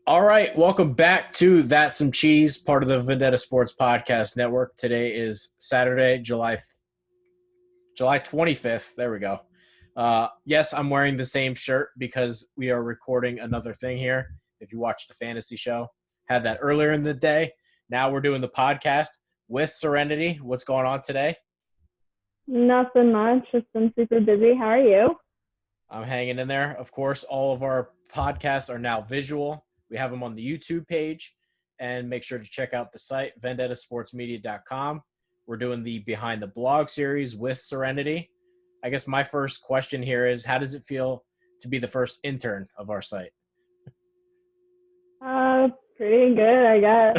All right, welcome back to That Some Cheese, part of the Vendetta Sports Podcast Network. Today is Saturday, July 25th. There we go. Yes, I'm wearing the same shirt because we are recording another thing here. If you watched the fantasy show, had that earlier in the day. Now we're doing the podcast with Serenity. What's going on today? Nothing much. Just been super busy. How are you? I'm hanging in there. Of course, all of our podcasts are now visual. We have them on the YouTube page. And make sure to check out the site, vendettasportsmedia.com. We're doing the Behind the Blog series with Serenity. I guess my first question here is, how does it feel to be the first intern of our site? Pretty good, I guess.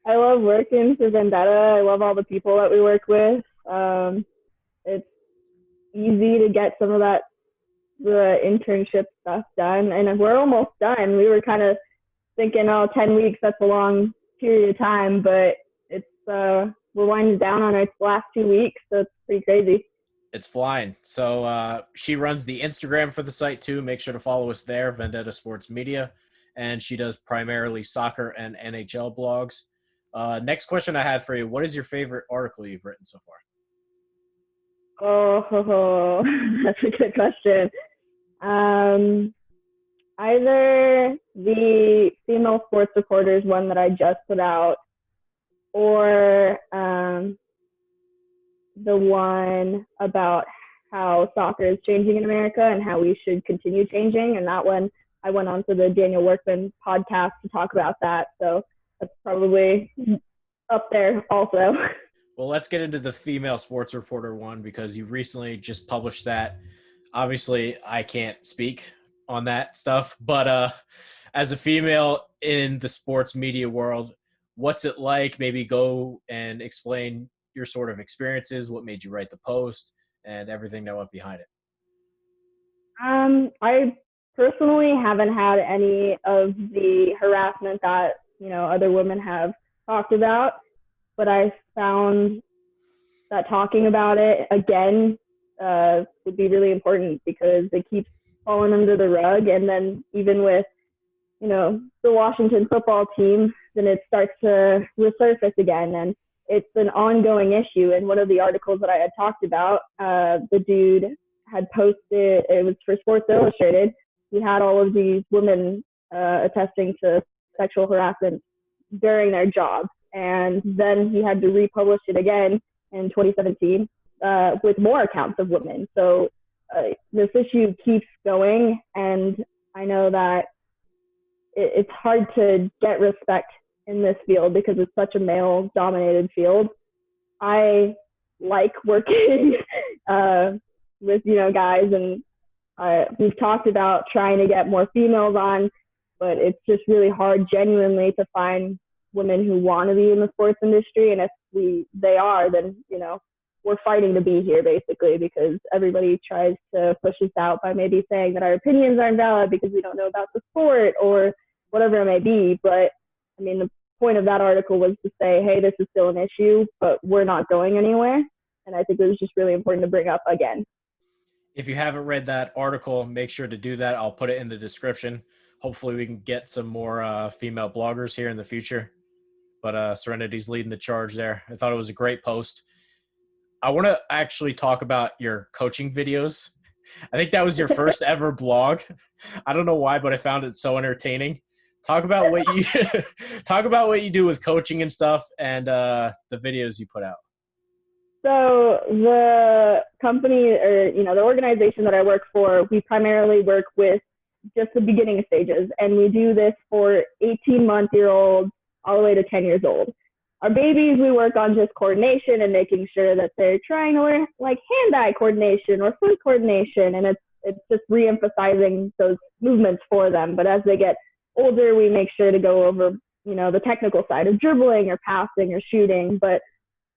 I love working for Vendetta. I love all the people that we work with. It's easy to get some of the internship stuff done, and we're almost done. We were kind of thinking, 10 weeks, that's a long period of time, but we're winding down on our last 2 weeks, so it's pretty crazy. It's flying. So she runs the Instagram for the site too. Make sure to follow us there, Vendetta Sports Media. And she does primarily soccer and NHL blogs. Next question I had for you, what is your favorite article you've written so far? Oh, that's a good question. Either the female sports reporters one that I just put out, or the one about how soccer is changing in America and how we should continue changing. And that one, I went on to the Daniel Workman podcast to talk about that. So that's probably up there also. Well, let's get into the female sports reporter one because you recently just published that. Obviously, I can't speak on that stuff, but as a female in the sports media world, what's it like? Maybe go and explain your sort of experiences, what made you write the post, and everything that went behind it. I personally haven't had any of the harassment that, other women have talked about, but I found that talking about it again would be really important because it keeps falling under the rug. And then even with, the Washington football team, then it starts to resurface again. And it's an ongoing issue. And one of the articles that I had talked about, the dude had posted, it was for Sports Illustrated. He had all of these women attesting to sexual harassment during their job. And then he had to republish it again in 2017 with more accounts of women. So this issue keeps going. And I know that it's hard to get respect in this field because it's such a male-dominated field. I like working with, guys, and we've talked about trying to get more females on, but it's just really hard genuinely to find women who want to be in the sports industry. And if they are, then, we're fighting to be here basically because everybody tries to push us out by maybe saying that our opinions aren't valid because we don't know about the sport or whatever it may be. But I mean, the point of that article was to say, hey, this is still an issue, but we're not going anywhere. And I think it was just really important to bring up again. If you haven't read that article, make sure to do that. I'll put it in the description. Hopefully we can get some more female bloggers here in the future. But Serenity's leading the charge there. I thought it was a great post. I want to actually talk about your coaching videos. I think that was your first ever blog. I don't know why, but I found it so entertaining. Talk about what you do with coaching and stuff, and the videos you put out. So the company, or the organization that I work for, we primarily work with just the beginning stages, and we do this for 18-month-year-olds all the way to 10 years old. Our babies, we work on just coordination and making sure that they're trying to learn like hand-eye coordination or foot coordination, and it's just re-emphasizing those movements for them. But as they get older, we make sure to go over, the technical side of dribbling or passing or shooting. But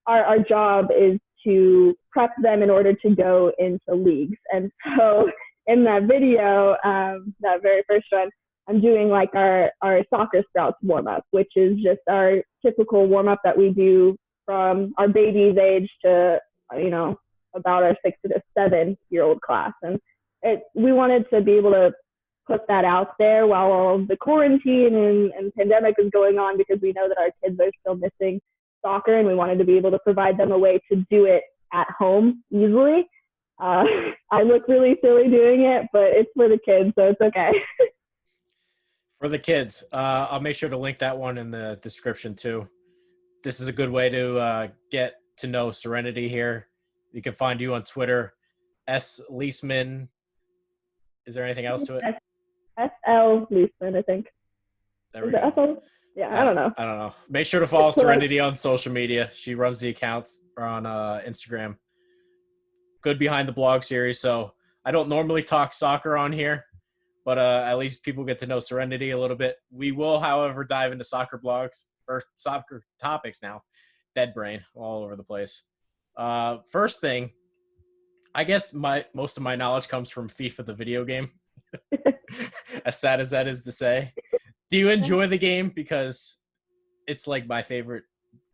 our job is to prep them in order to go into leagues. And so in that video, that very first one, I'm doing like our soccer sprouts warm up, which is just our typical warm up that we do from our baby's age to, about our 6 to 7 year old class. And we wanted to be able to put that out there while all of the quarantine and pandemic is going on, because we know that our kids are still missing soccer, and we wanted to be able to provide them a way to do it at home easily. I look really silly doing it, but it's for the kids, so it's okay. For the kids, I'll make sure to link that one in the description too. This is a good way to get to know Serenity here. You can find you on Twitter, S. Liessmann. Is there anything else to it? SL Liessmann, I think. There we Is it go. SL? Yeah, I don't know. I don't know. Make sure to follow Serenity on social media. She runs the accounts or on Instagram. Good behind the blog series. So I don't normally talk soccer on here, but at least people get to know Serenity a little bit. We will, however, dive into soccer blogs or soccer topics now. Dead brain all over the place. First thing, I guess most of my knowledge comes from FIFA, the video game. As sad as that is to say. Do you enjoy the game? Because it's like my favorite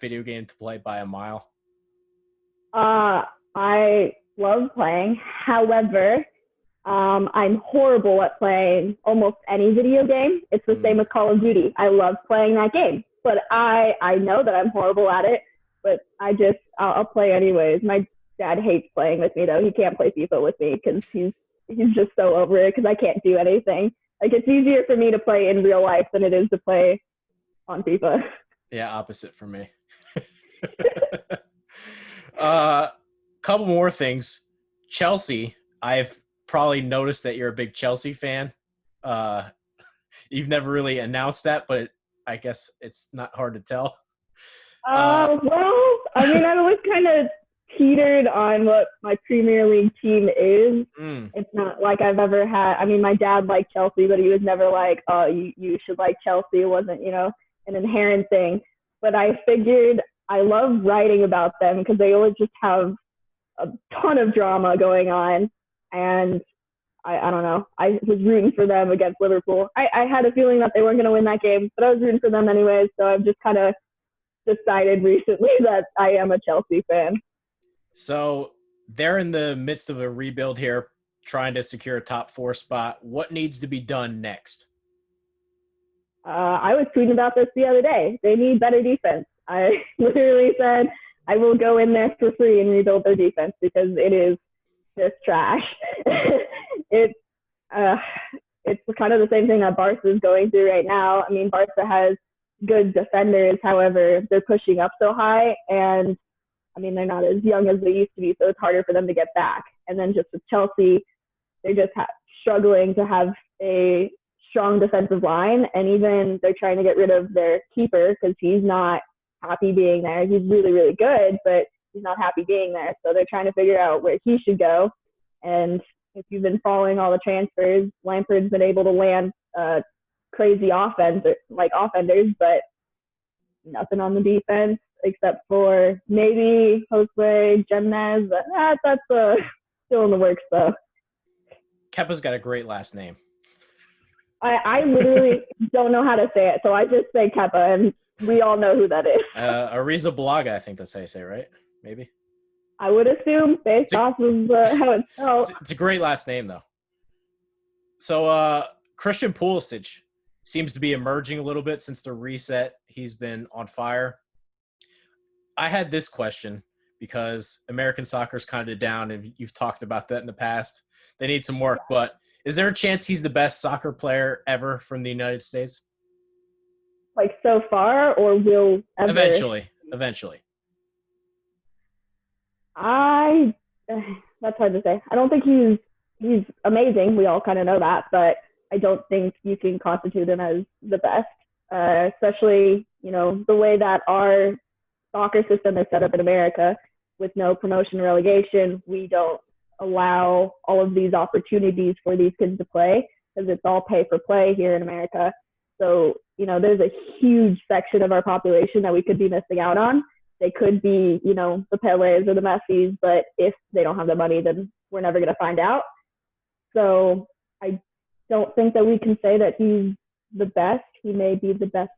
video game to play by a mile. I love playing. However, I'm horrible at playing almost any video game. It's the same with Call of Duty. I love playing that game, but I know that I'm horrible at it, but I'll play anyways. My dad hates playing with me though. He can't play FIFA with me because he's just so over it because I can't do anything. Like, it's easier for me to play in real life than it is to play on FIFA. Yeah, opposite for me. Couple more things. Chelsea, I've probably noticed that you're a big Chelsea fan. You've never really announced that, but I guess it's not hard to tell. Well, I mean, I've always kind of teetered on what my Premier League team is. It's not like I've ever had, I mean, my dad liked Chelsea, but he was never like, oh, you should like Chelsea. It wasn't, an inherent thing. But I figured I love writing about them because they always just have a ton of drama going on. And I don't know. I was rooting for them against Liverpool. I had a feeling that they weren't going to win that game, but I was rooting for them anyways. So I've just kind of decided recently that I am a Chelsea fan. So they're in the midst of a rebuild here, trying to secure a top 4 spot. What needs to be done next? I was tweeting about this the other day. They need better defense. I literally said I will go in there for free and rebuild their defense because it is just trash. It's kind of the same thing that Barca is going through right now. I mean, Barca has good defenders. However, they're pushing up so high, and I mean, they're not as young as they used to be, so it's harder for them to get back. And then just with Chelsea, they're just struggling to have a strong defensive line, and even they're trying to get rid of their keeper because he's not happy being there. He's really, really good, but he's not happy being there. So they're trying to figure out where he should go. And if you've been following all the transfers, Lampard's been able to land crazy offenders, but nothing on the defense except for maybe Jose Jimenez. That's still in the works, though. Kepa's got a great last name. I literally don't know how to say it, so I just say Kepa, and we all know who that is. Ariza Balaga, I think that's how you say it, right? Maybe? I would assume, based off of how it's spelled. It's a great last name, though. So Christian Pulisic seems to be emerging a little bit since the reset. He's been on fire. I had this question because American soccer is kind of down, and you've talked about that in the past. They need some work, but is there a chance he's the best soccer player ever from the United States? Like so far, or will ever? Eventually. That's hard to say. I don't think he's amazing. We all kind of know that, but I don't think you can constitute him as the best, especially, the way that our soccer system is set up in America with no promotion relegation. We don't allow all of these opportunities for these kids to play because it's all pay for play here in America. So, there's a huge section of our population that we could be missing out on. They could be, the Pelés or the Messis, but if they don't have the money, then we're never going to find out. So I don't think that we can say that he's the best. He may be the best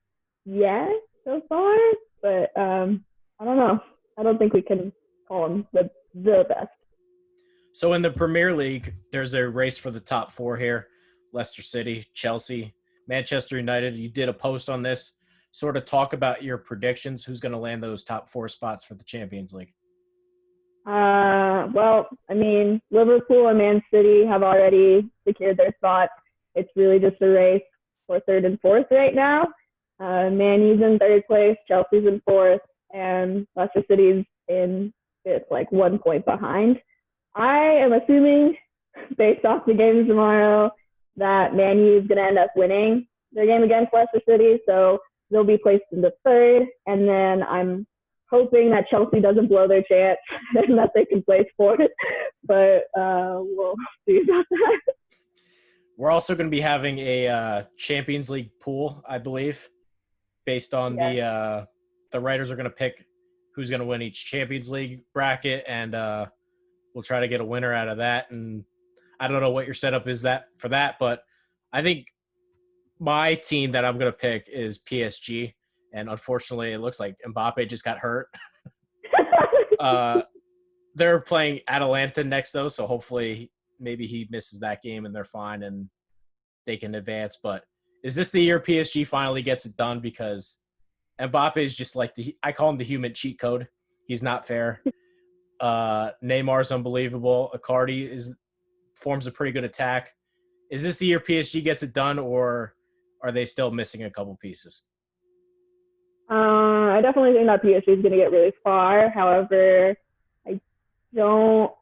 yet so far, but I don't know. I don't think we can call him the best. So in the Premier League, there's a race for the top 4 here. Leicester City, Chelsea, Manchester United. You did a post on this. Sort of talk about your predictions. Who's going to land those top 4 spots for the Champions League? Well, I mean, Liverpool and Man City have already secured their spots. It's really just a race for third and fourth right now. Man U's in third place, Chelsea's in fourth, and Leicester City's in fifth, like 1 point behind. I am assuming, based off the games tomorrow, that Man U is going to end up winning their game against Leicester City, so they'll be placed into third, and then I'm hoping that Chelsea doesn't blow their chance and that they can place fourth, but we'll see about that. We're also going to be having a Champions League pool, I believe, based on the writers are going to pick who's going to win each Champions League bracket, and we'll try to get a winner out of that. And I don't know what your setup is for that, but I think my team that I'm going to pick is PSG. And unfortunately, it looks like Mbappe just got hurt. They're playing Atalanta next, though, so hopefully maybe he misses that game and they're fine and they can advance. But is this the year PSG finally gets it done? Because Mbappe is just like I call him the human cheat code. He's not fair. Neymar's unbelievable. Icardi forms a pretty good attack. Is this the year PSG gets it done, or are they still missing a couple pieces? I definitely think that PSG is going to get really far. However, I don't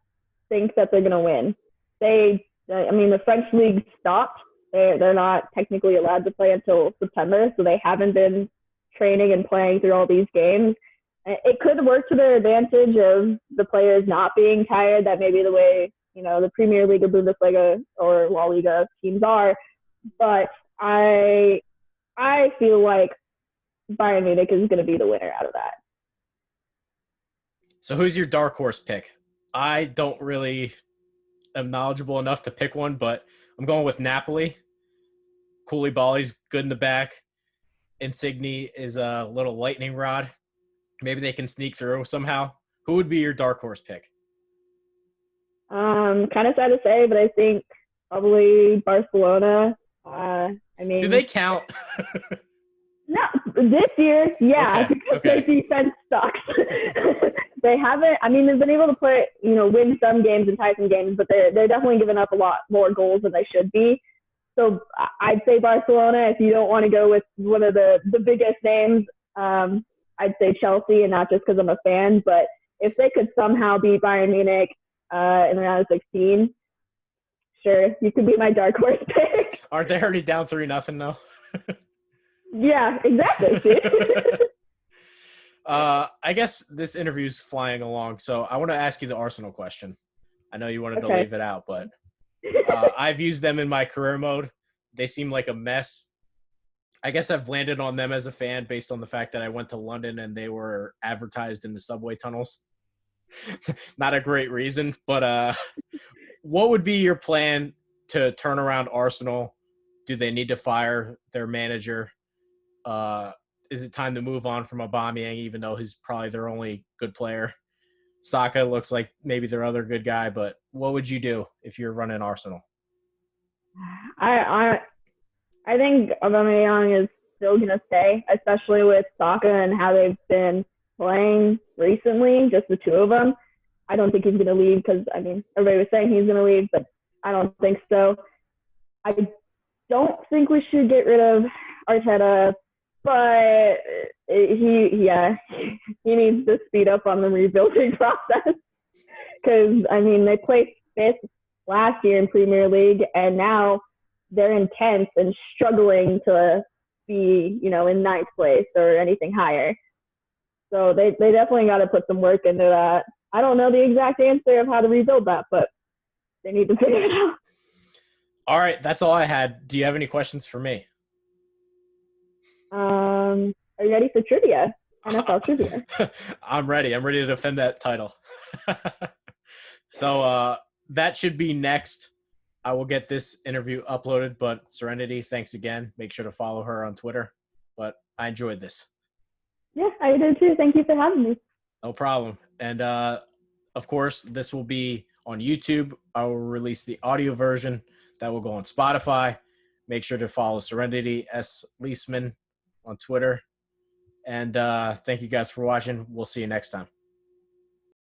think that they're going to win. The French league stopped. They're not technically allowed to play until September, so they haven't been training and playing through all these games. It could work to their advantage of the players not being tired, that maybe the way, the Premier League or Bundesliga or La Liga teams are. But I feel like Bayern Munich is going to be the winner out of that. So who's your dark horse pick? I don't really am knowledgeable enough to pick one, but I'm going with Napoli. Koulibaly's good in the back. Insigne is a little lightning rod. Maybe they can sneak through somehow. Who would be your dark horse pick? Kind of sad to say, but I think probably Barcelona. Do they count? No, this year, yeah, okay, because their defense sucks. They haven't. They've been able to win some games and tie some games, but they're definitely giving up a lot more goals than they should be. So I'd say Barcelona. If you don't want to go with one of the biggest names, I'd say Chelsea, and not just because I'm a fan, but if they could somehow beat Bayern Munich in the round of 16, sure, you could be my dark horse pick. Aren't they already down 3-0 though? Yeah, exactly. I guess this interview's flying along, so I want to ask you the Arsenal question. I know you wanted to leave it out, but I've used them in my career mode. They seem like a mess. I guess I've landed on them as a fan based on the fact that I went to London and they were advertised in the subway tunnels. Not a great reason, but what would be your plan to turn around Arsenal? Do they need to fire their manager? Is it time to move on from Aubameyang, even though he's probably their only good player? Saka looks like maybe their other good guy, but what would you do if you're running Arsenal? I think Aubameyang is still going to stay, especially with Saka and how they've been playing recently, just the two of them. I don't think he's going to leave because, everybody was saying he's going to leave, but I don't think so. I don't think we should get rid of Arteta, but he needs to speed up on the rebuilding process because, they placed fifth last year in Premier League, and now they're in 10th and struggling to be, in ninth place or anything higher. So they definitely got to put some work into that. I don't know the exact answer of how to rebuild that, but they need to figure it out. All right, that's all I had. Do you have any questions for me? Are you ready for trivia? NFL trivia. I'm ready. I'm ready to defend that title. So that should be next. I will get this interview uploaded, but Serenity, thanks again. Make sure to follow her on Twitter. But I enjoyed this. Yeah, I did too. Thank you for having me. No problem. And, of course, this will be on YouTube. I will release the audio version That will go on Spotify. Make sure to follow Serenity Liessmann on Twitter. And thank you guys for watching. We'll see you next time.